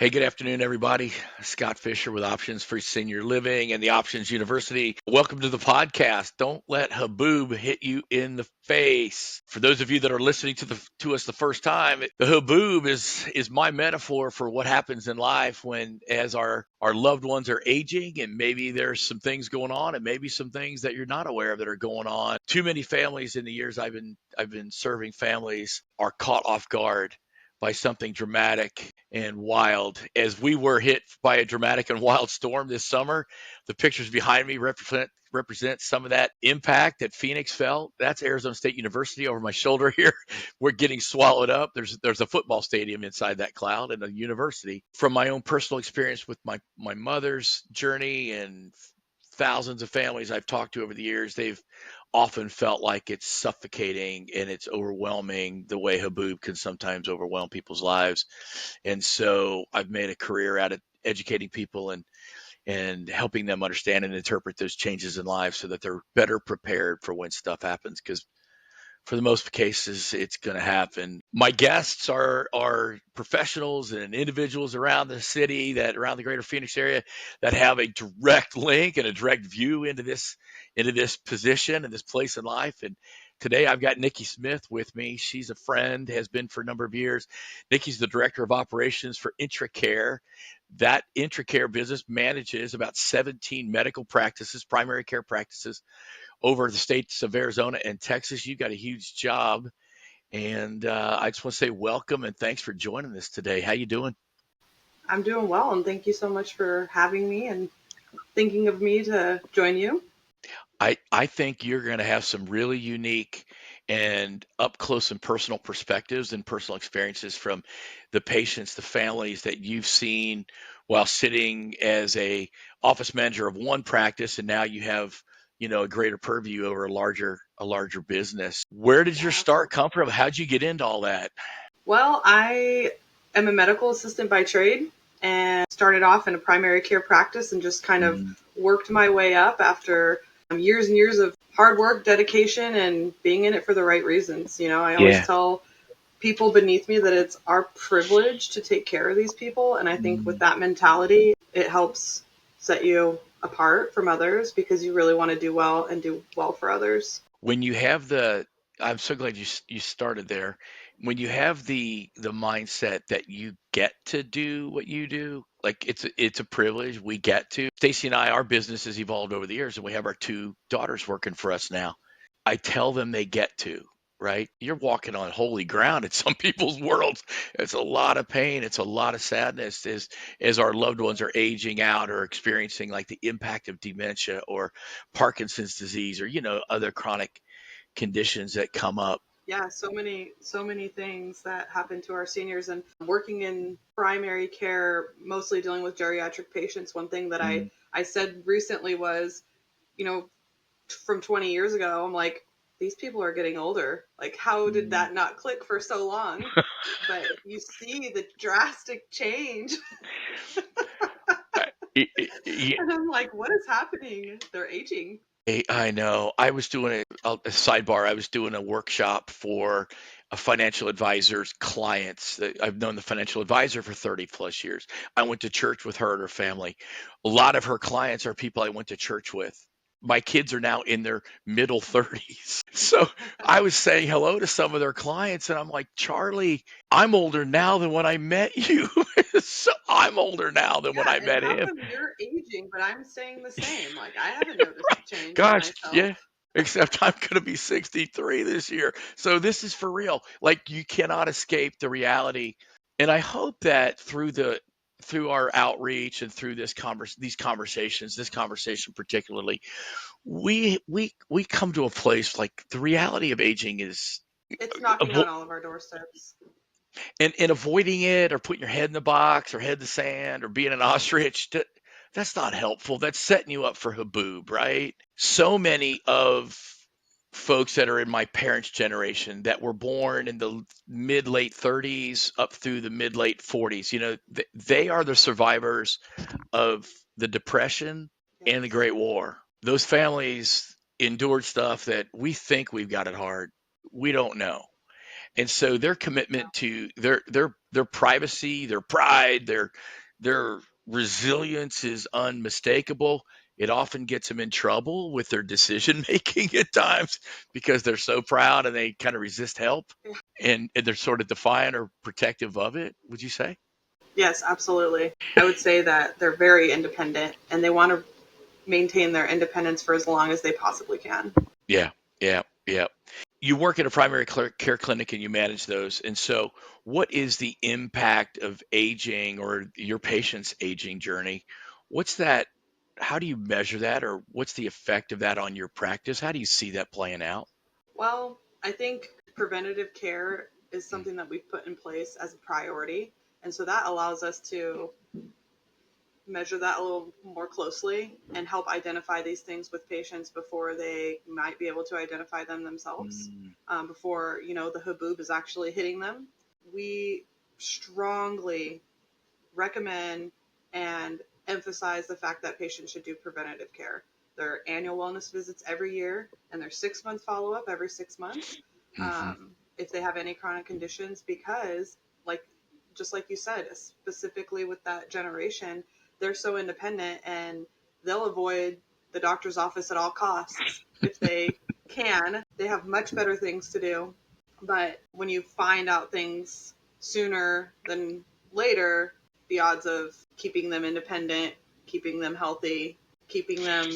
Hey, good afternoon, everybody. Scott Fischer with Options for Senior Living and the Options University. Welcome to the podcast. Don't let Haboob hit you in the face. For those of you that are listening to us the first time, the Haboob is my metaphor for what happens in life when as our loved ones are aging, and maybe there's some things going on, and maybe some things that you're not aware of that are going on. Too many families in the years I've been serving families are caught off guard by something dramatic and wild. As we were hit by a dramatic and wild storm this summer, the pictures behind me represent some of that impact that Phoenix felt. That's Arizona State University over my shoulder here. We're getting swallowed up. There's a football stadium inside that cloud and a university. From my own personal experience with my mother's journey and thousands of families I've talked to over the years, they've often felt like it's suffocating and it's overwhelming the way Haboob can sometimes overwhelm people's lives. And so I've made a career out of educating people and helping them understand and interpret those changes in life so that they're better prepared for when stuff happens. Because for the most cases, it's going to happen. My guests are professionals and individuals around the city, that around the greater Phoenix area, that have a direct link and a direct view into this position and this place in life. And today I've got Nikki Smith with me. She's a friend, has been for a number of years. Nikki's the director of operations for IntraCare. That IntraCare business manages about 17 medical practices, primary care practices over the states of Arizona and Texas. You got a huge job, and I just want to say welcome and thanks for joining us today. How you doing? I'm doing well, and thank you so much for having me and thinking of me to join you. I think you're going to have some really unique and up close and personal perspectives and personal experiences from the patients, the families that you've seen while sitting as a office manager of one practice, and now you have a greater purview over a larger business. Where did your Yeah, start come from? How'd you get into all that? well, I am a medical assistant by trade and started off in a primary care practice and just kind of Mm, worked my way up after years and years of hard work, dedication, and being in it for the right reasons. I always yeah. tell people beneath me that it's our privilege to take care of these people. And I think with Mm. that mentality, it helps set you apart from others because you really want to do well and do well for others. When you have I'm so glad you started there. When you have the mindset that you get to do what you do, like it's a privilege. We get to. Stacy and I, our business has evolved over the years, and we have our two daughters working for us now. I tell them they get to, right? You're walking on holy ground in some people's worlds. It's a lot of pain. It's a lot of sadness as our loved ones are aging out or experiencing like the impact of dementia or Parkinson's disease or, other chronic conditions that come up. Yeah, so many things that happen to our seniors, and working in primary care, mostly dealing with geriatric patients. One thing that I Mm. I said recently was, you know, from 20 years ago, I'm like, these people are getting older. Like, how did Mm. that not click for so long? But you see the drastic change, I, I, and I'm like, what is happening? They're aging. I know. I was doing a sidebar. I was doing a workshop for a financial advisor's clients. I've known the financial advisor for 30 plus years. I went to church with her and her family. A lot of her clients are people I went to church with. My kids are now in their middle 30s. So I was saying hello to some of their clients, and I'm like, Charlie, I'm older now than when I met you. So I'm older now than when Yeah, I and met how him. come you're aging, but I'm staying the same? Like, I haven't noticed a change in Gosh, myself. yeah. Except I'm going to be 63 this year. So this is for real. Like you cannot escape the reality. And I hope that through our outreach and through these conversations, this conversation particularly, we come to a place like the reality of aging is It's knocking avo- on all of our doorsteps. and avoiding it or putting your head in the box or head in the sand or being an ostrich. That's not helpful. That's setting you up for haboob, right? So many of folks that are in my parents' generation that were born in the mid late 30s up through the mid late 40s, they are the survivors of the Depression and the Yes. Great War. Those families endured stuff that we think we've got it hard. We don't know. And so their No. commitment to their their privacy, their pride, their resilience is unmistakable. It often gets them in trouble with their decision making at times because they're so proud and they kind of resist help, and they're sort of defiant or protective of it, would you say? Yes, absolutely. I would say that they're very independent and they want to maintain their independence for as long as they possibly can. Yeah, yeah, yeah. You work at a primary care clinic and you manage those. And so, what is the impact of aging or your patient's aging journey? What's that? How do you measure that, or what's the effect of that on your practice? How do you see that playing out? Well, I think preventative care is something that we've put in place as a priority. And so that allows us to measure that a little more closely and help identify these things with patients before they might be able to identify them themselves, Mm, before, the haboob is actually hitting them. We strongly recommend and emphasize the fact that patients should do preventative care. Their annual wellness visits every year and their 6 month follow up every 6 months, mhm. if they have any chronic conditions, because, like, just like you said, specifically with that generation, they're so independent and they'll avoid the doctor's office at all costs if they can. They have much better things to do. But when you find out things sooner than later, the odds of keeping them independent, keeping them healthy, keeping them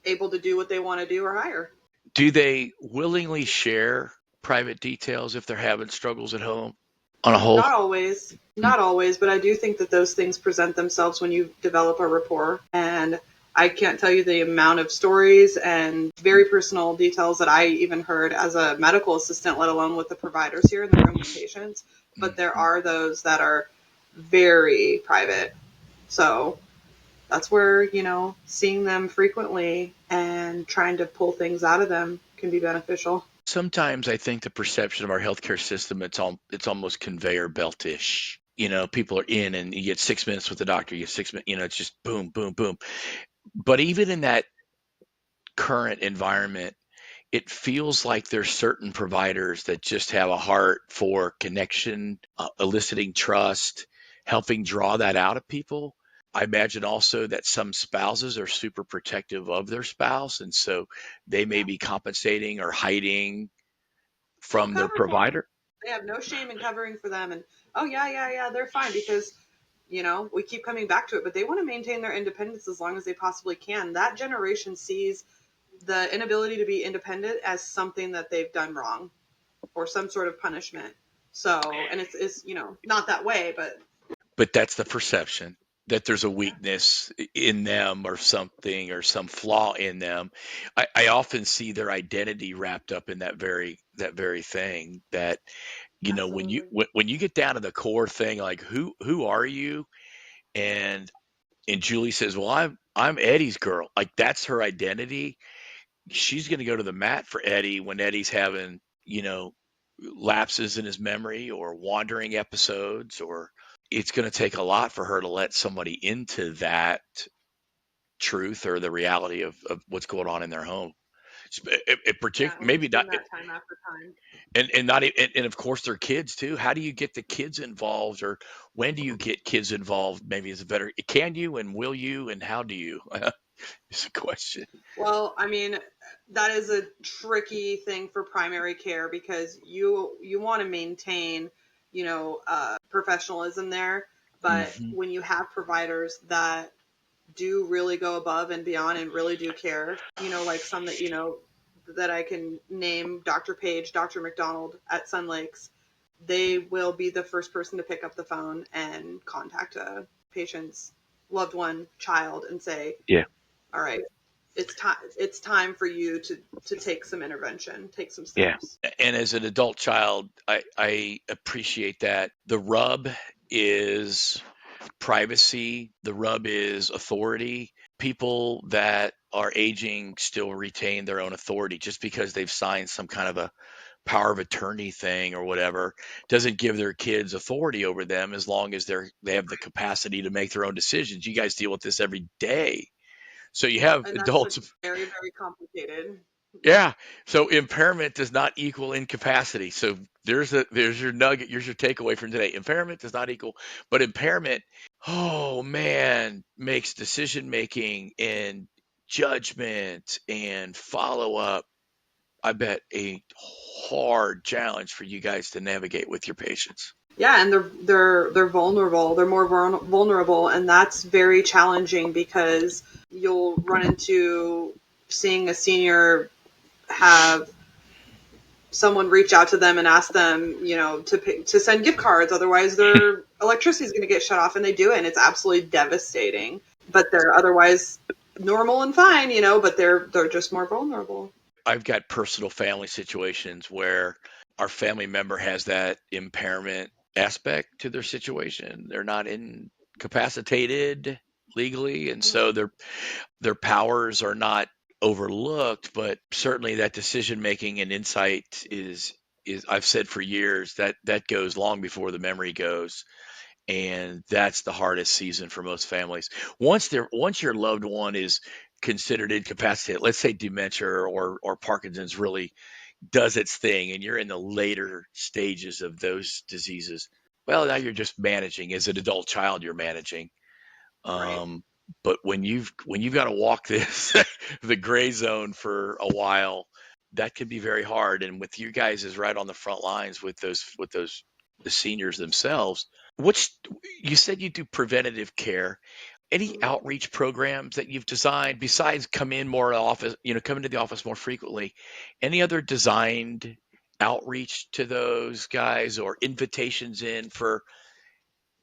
able to do what they want to do are higher. Do they willingly share private details if they're having struggles at home on a whole? Not always, Mm, not always, but I do think that those things present themselves when you develop a rapport. And I can't tell you the amount of stories and very personal details that I even heard as a medical assistant, let alone with the providers here in the room with patients. But there mhm. are those that are very private. So that's where, seeing them frequently and trying to pull things out of them can be beneficial. Sometimes I think the perception of our healthcare system, it's almost conveyor belt-ish. People are in and you get 6 minutes with the doctor, you get 6 minutes, it's just boom, boom, boom. But even in that current environment, it feels like there's certain providers that just have a heart for connection, eliciting trust, helping draw that out of people. I imagine also that some spouses are super protective of their spouse, and so they may Yeah. be compensating or hiding They'll from their cover for them. provider. They have no shame in covering for them. And, oh, yeah, yeah, yeah, they're fine because, we keep coming back to it, but they want to maintain their independence as long as they possibly can. That generation sees the inability to be independent as something that they've done wrong or some sort of punishment. So, and it's not that way, but But that's the perception that there's a yeah, weakness in them or something or some flaw in them. I often see their identity wrapped up in that very thing that when you absolutely. when you get down to the core thing, like who are you? And Julie says, well, I'm Eddie's girl. Like that's her identity. She's going to go to the mat for Eddie when Eddie's having lapses in his memory or wandering episodes, or it's going to take a lot for her to let somebody into that truth or the reality of what's going on in their home. Yeah, and we've Maybe not, seen that time after time. and not, and of course their kids too. How do you get the kids involved, or when do you get kids involved? Maybe is a better. Can you and will you and how do you? Is a question. Well, I mean, that is a tricky thing for primary care because you want to maintain, professionalism there, but Hmm. when you have providers that do really go above and beyond and really do care, like some that that I can name, Dr. Page, Dr. McDonald at Sun Lakes, they will be the first person to pick up the phone and contact a patient's loved one, child, and say, Yeah. all right, it's time for you to take some intervention, take some Yeah. steps. And as an adult child, I appreciate that. The rub is privacy, the rub is authority. People that are aging still retain their own authority just because they've signed some kind of a power of attorney thing or whatever doesn't give their kids authority over them as long as they have the capacity to make their own decisions. You guys deal with this every day. So you Well, have and that's adults. what's very, very complicated. Yeah. So impairment does not equal incapacity. So there's your nugget, here's your takeaway from today. Impairment does not equal, but impairment, oh man, makes decision making and judgment and follow up, I bet, a hard challenge for you guys to navigate with your patients. Yeah, and they're vulnerable. They're more vulnerable, and that's very challenging because you'll run into seeing a senior have someone reach out to them and ask them, to send gift cards. Otherwise, their electricity is going to get shut off, and they do it, and it's absolutely devastating. But they're otherwise normal and fine, but they're just more vulnerable. I've got personal family situations where our family member has that impairment aspect to their situation. They're not incapacitated legally, and so their powers are not overlooked, but certainly that decision making and insight is I've said for years that that goes long before the memory goes, and that's the hardest season for most families. Once your loved one is considered incapacitated, let's say dementia or Parkinson's really does its thing, and you're in the later stages of those diseases. Well, now you're just managing as an adult child. You're managing, Right. um, but when you've got to walk this the gray zone for a while, that can be very hard. And with you guys is right on the front lines with those the seniors themselves. Which you said you do preventative care. Any Mhm. outreach programs that you've designed besides come into the office more frequently? Any other designed outreach to those guys or invitations in for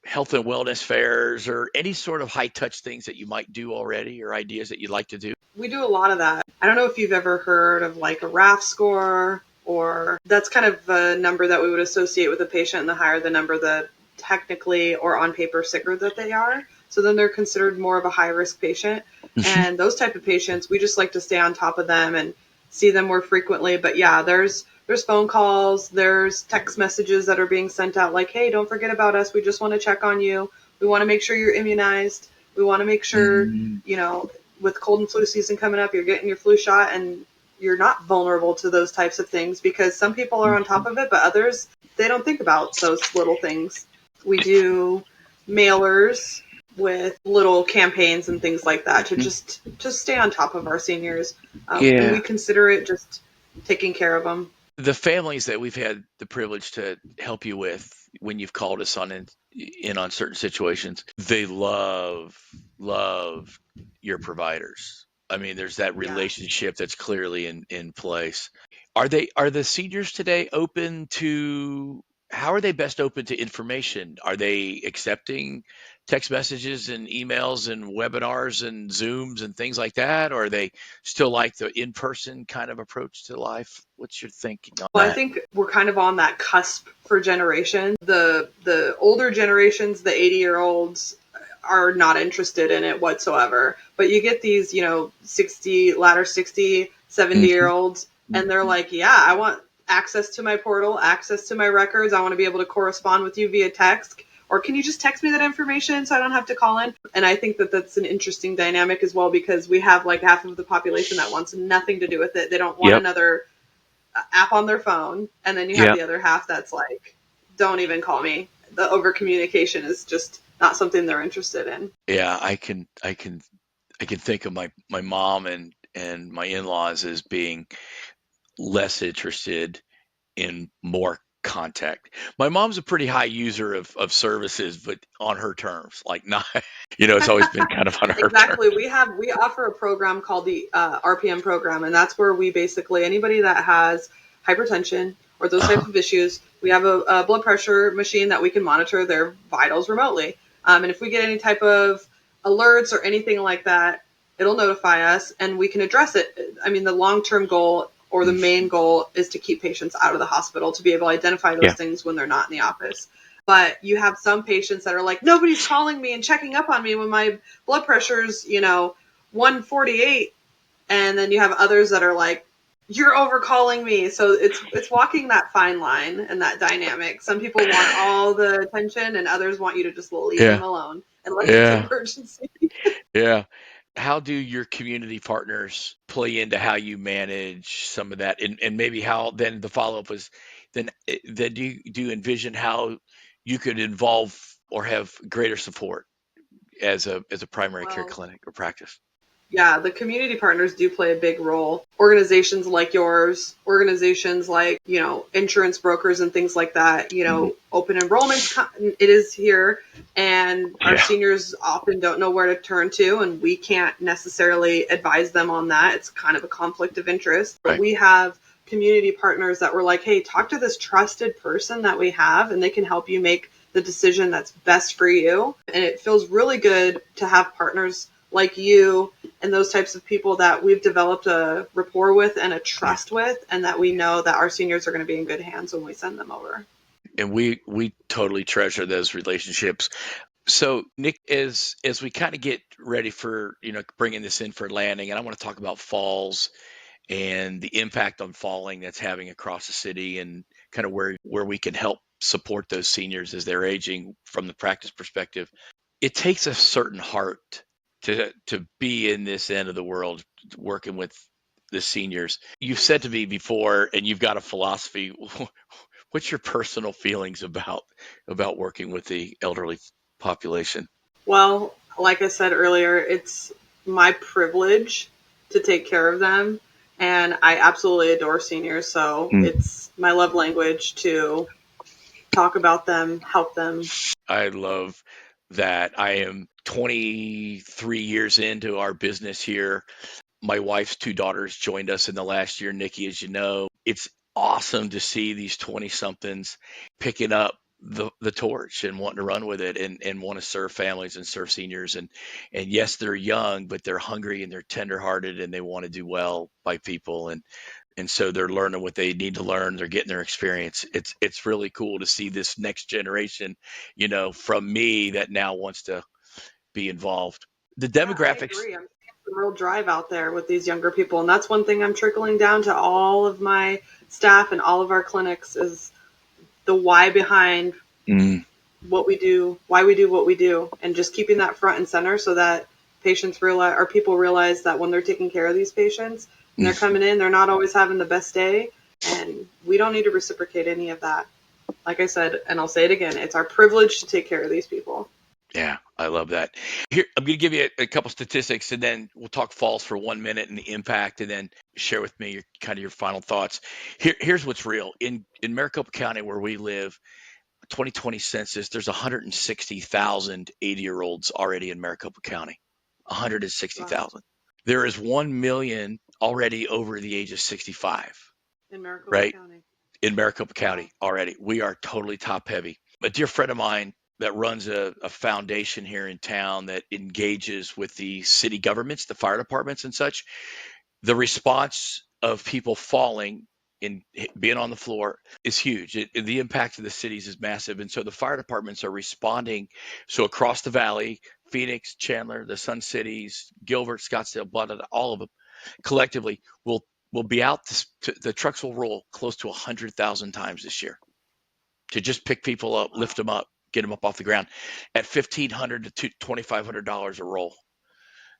health and wellness fairs or any sort of high touch things that you might do already or ideas that you'd like to do? We do a lot of that. I don't know if you've ever heard of like a RAF score, or that's kind of a number that we would associate with a patient, and the higher the number, the technically or on paper sicker that they are. So then they're considered more of a high risk patient. Mhm. And those type of patients, we just like to stay on top of them and see them more frequently. But yeah, there's phone calls, there's text messages that are being sent out like, hey, don't forget about us. We just want to check on you. We want to make sure you're immunized. We want to make sure, Mm, you know, with cold and flu season coming up, you're getting your flu shot and you're not vulnerable to those types of things, because some people are on top mhm. of it, but others, they don't think about those little things. We do mailers with little campaigns and things like that to Mhm. just stay on top of our seniors, and we Yeah. consider it just taking care of them. The families that we've had the privilege to help you with when you've called us in on certain situations, they love your providers. I mean, there's that Yes. relationship that's clearly in place. Are the seniors today open to how are they best open to information? Are they accepting text messages and emails and webinars and Zooms and things like that? Or are they still like the in-person kind of approach to life? What's your thinking on Well, I that? think we're kind of on that cusp for generation. The older generations, the 80-year-olds, are not interested in it whatsoever. But you get these, 60, latter 60, 70 year Mhm, olds, and they're mhm. like, yeah, I want access to my portal, access to my records. I want to be able to correspond with you via text. Or can you just text me that information so I don't have to call in? And I think that that's an interesting dynamic as well, because we have like half of the population that wants nothing to do with it. They don't want Yep, another app on their phone, and then you have yep. the other half that's like, don't even call me. The over communication is just not something they're interested in. Yeah, I can think of my mom and my in-laws as being less interested in more contact. My mom's a pretty high user of services, but on her terms, like not, it's always been kind of on her Exactly. terms. We offer a program called the RPM program, and that's where we basically, anybody that has hypertension or those type Uh-huh. of issues, we have a blood pressure machine that we can monitor their vitals remotely. And if we get any type of alerts or anything like that, it'll notify us, and we can address it. I mean, the long term goal or the main Mhm. goal is to keep patients out of the hospital, to be able to identify those Yeah. things when they're not in the office. But you have some patients that are like, nobody's calling me and checking up on me when my blood pressure's, 148. And then you have others that are like, you're overcalling me. So it's walking that fine line and that dynamic. Some people want all the attention, and others want you to just leave them Yeah. alone unless it's an Yeah. emergency. Yeah. How do your community partners play into how you manage some of that? And maybe how then the follow-up was then do you envision how you could involve or have greater support as a primary care Well, clinic or practice? yeah, the community partners do play a big role. Organizations like yours, organizations like, insurance brokers and things like that, Mhm. open enrollments, it is here. And our Yeah, seniors often don't know where to turn to, and we can't necessarily advise them on that. It's kind of a conflict of interest. But right. we have community partners that were like, hey, talk to this trusted person that we have, and they can help you make the decision that's best for you. And it feels really good to have partners like you and those types of people that we've developed a rapport with and a Yeah. trust with, and that we know that our seniors are going to be in good hands when we send them over. And we totally treasure those relationships. So, Nick, as we kind of get ready for, bringing this in for landing, and I want to talk about falls and the impact on falling that's having across the city and kind of where we can help support those seniors as they're aging from the practice perspective. It takes a certain heart to be in this end of the world working with the seniors. You've said to Yes. me before, and you've got a philosophy. What's your personal feelings about working with the elderly population? Well, like I said earlier, it's my privilege to take care of them. And I absolutely adore seniors. So Mm. it's my love language to talk about them, help them. I love that. I am 23 years into our business here. My wife's two daughters joined us in the last year, Nikki, as you know. It's awesome to see these 20 somethings picking up the torch and wanting to run with it and want to serve families and serve seniors. And yes, they're young, but they're hungry and they're tenderhearted and they want to do well by people. And so they're learning what they need to learn. They're getting their experience. It's really cool to see this next generation, from me that now wants to be involved. The Yeah, I demographics. agree. I'm seeing some real drive out there with these younger people. And that's one thing I'm trickling down to all of my staff and all of our clinics is the why behind Mm, what we do, why we do what we do, and just keeping that front and center so that patients realize or people realize that when they're taking care of these patients and they're mm. coming in, they're not always having the best day, and we don't need to reciprocate any of that. Like I said, and I'll say it again, it's our privilege to take care of these people. Yeah, I love that. Here, I'm going to give you a couple statistics, and then we'll talk falls for 1 minute and the impact, and then share with me your kind of your final thoughts. Here's what's real in Maricopa County, where we live. 2020 census, there's 160,000 80-year-olds already in Maricopa County. Wow. 160,000. There is 1 million already over the age of 65, In Maricopa right? County. In Maricopa Wow. County already. We are totally top heavy. A dear friend of mine that runs a foundation here in town that engages with the city governments, the fire departments and such, the response of people falling and being on the floor is huge. The impact of the cities is massive. And so the fire departments are responding. So across the valley, Phoenix, Chandler, the Sun Cities, Gilbert, Scottsdale, blah, blah, blah, all of them collectively will be out. The trucks will roll close to 100,000 times this year to just pick people up, lift Wow. them up, get them up off the ground at $1,500 to $2,500 a roll.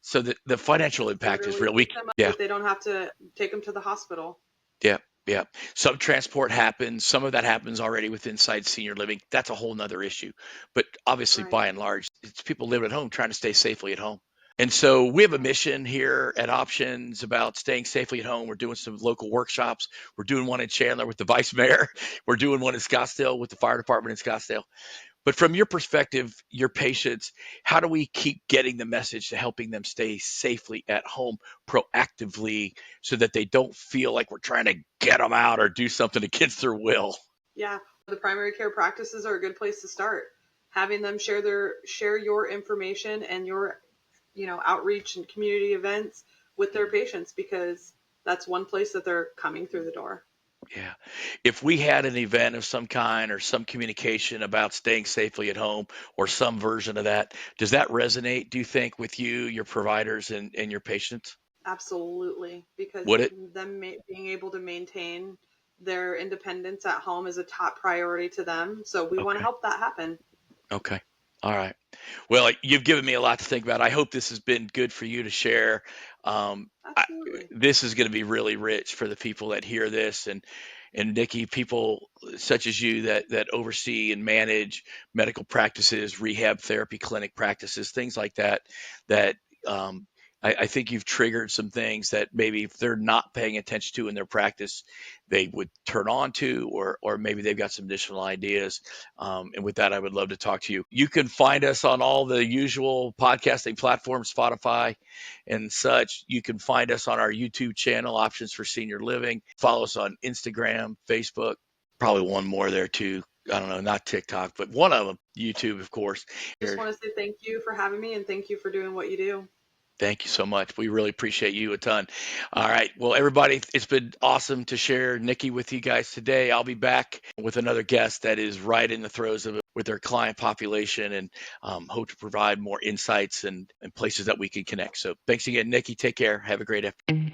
So the financial Just impact is literally real. pick them up Yeah, that they don't have to take them to the hospital. yeah, yeah. Some transport happens. Some of that happens already with inside senior living. That's a whole nother issue. But obviously, Right. by and large, it's people living at home trying to stay safely at home. And so we have a Right. mission here at Options about staying safely at home. We're doing some local workshops. We're doing one in Chandler with the vice mayor. We're doing one in Scottsdale with the fire department in Scottsdale. But from your perspective, your patients, how do we keep getting the message to helping them stay safely at home proactively so that they don't feel like we're trying to get them out or do something against their will? Yeah, the primary care practices are a good place to start. Having them share your information and your outreach and community events with their patients, because that's one place that they're coming through the door. Yeah. If we had an event of some kind or some communication about staying safely at home or some version of that, does that resonate, do you think, with you, your providers, and your patients? Absolutely, because Would it? being able to maintain their independence at home is a top priority to them. So we want to Okay. help that happen. Okay. All right. Well, you've given me a lot to think about. I hope this has been good for you to share. Um, I, Absolutely. this is going to be really rich for the people that hear this, and Nikki, people such as you that oversee and manage medical practices, rehab therapy clinic practices, things like that. That um, I think you've triggered some things that maybe if they're not paying attention to in their practice, they would turn on to, or maybe they've got some additional ideas. And with that, I would love to talk to you. You can find us on all the usual podcasting platforms, Spotify and such. You can find us on our YouTube channel, Options for Senior Living. Follow us on Instagram, Facebook, probably one more there too. I don't know, not TikTok, but one of them, YouTube, of course. Just want to say thank you for having me and thank you for doing what you do. Thank you so much. We really appreciate you a ton. All right. Well, everybody, it's been awesome to share Nikki with you guys today. I'll be back with another guest that is right in the throes of it with their client population, and hope to provide more insights and places that we can connect. So thanks again, Nikki. Take care. Have a great afternoon.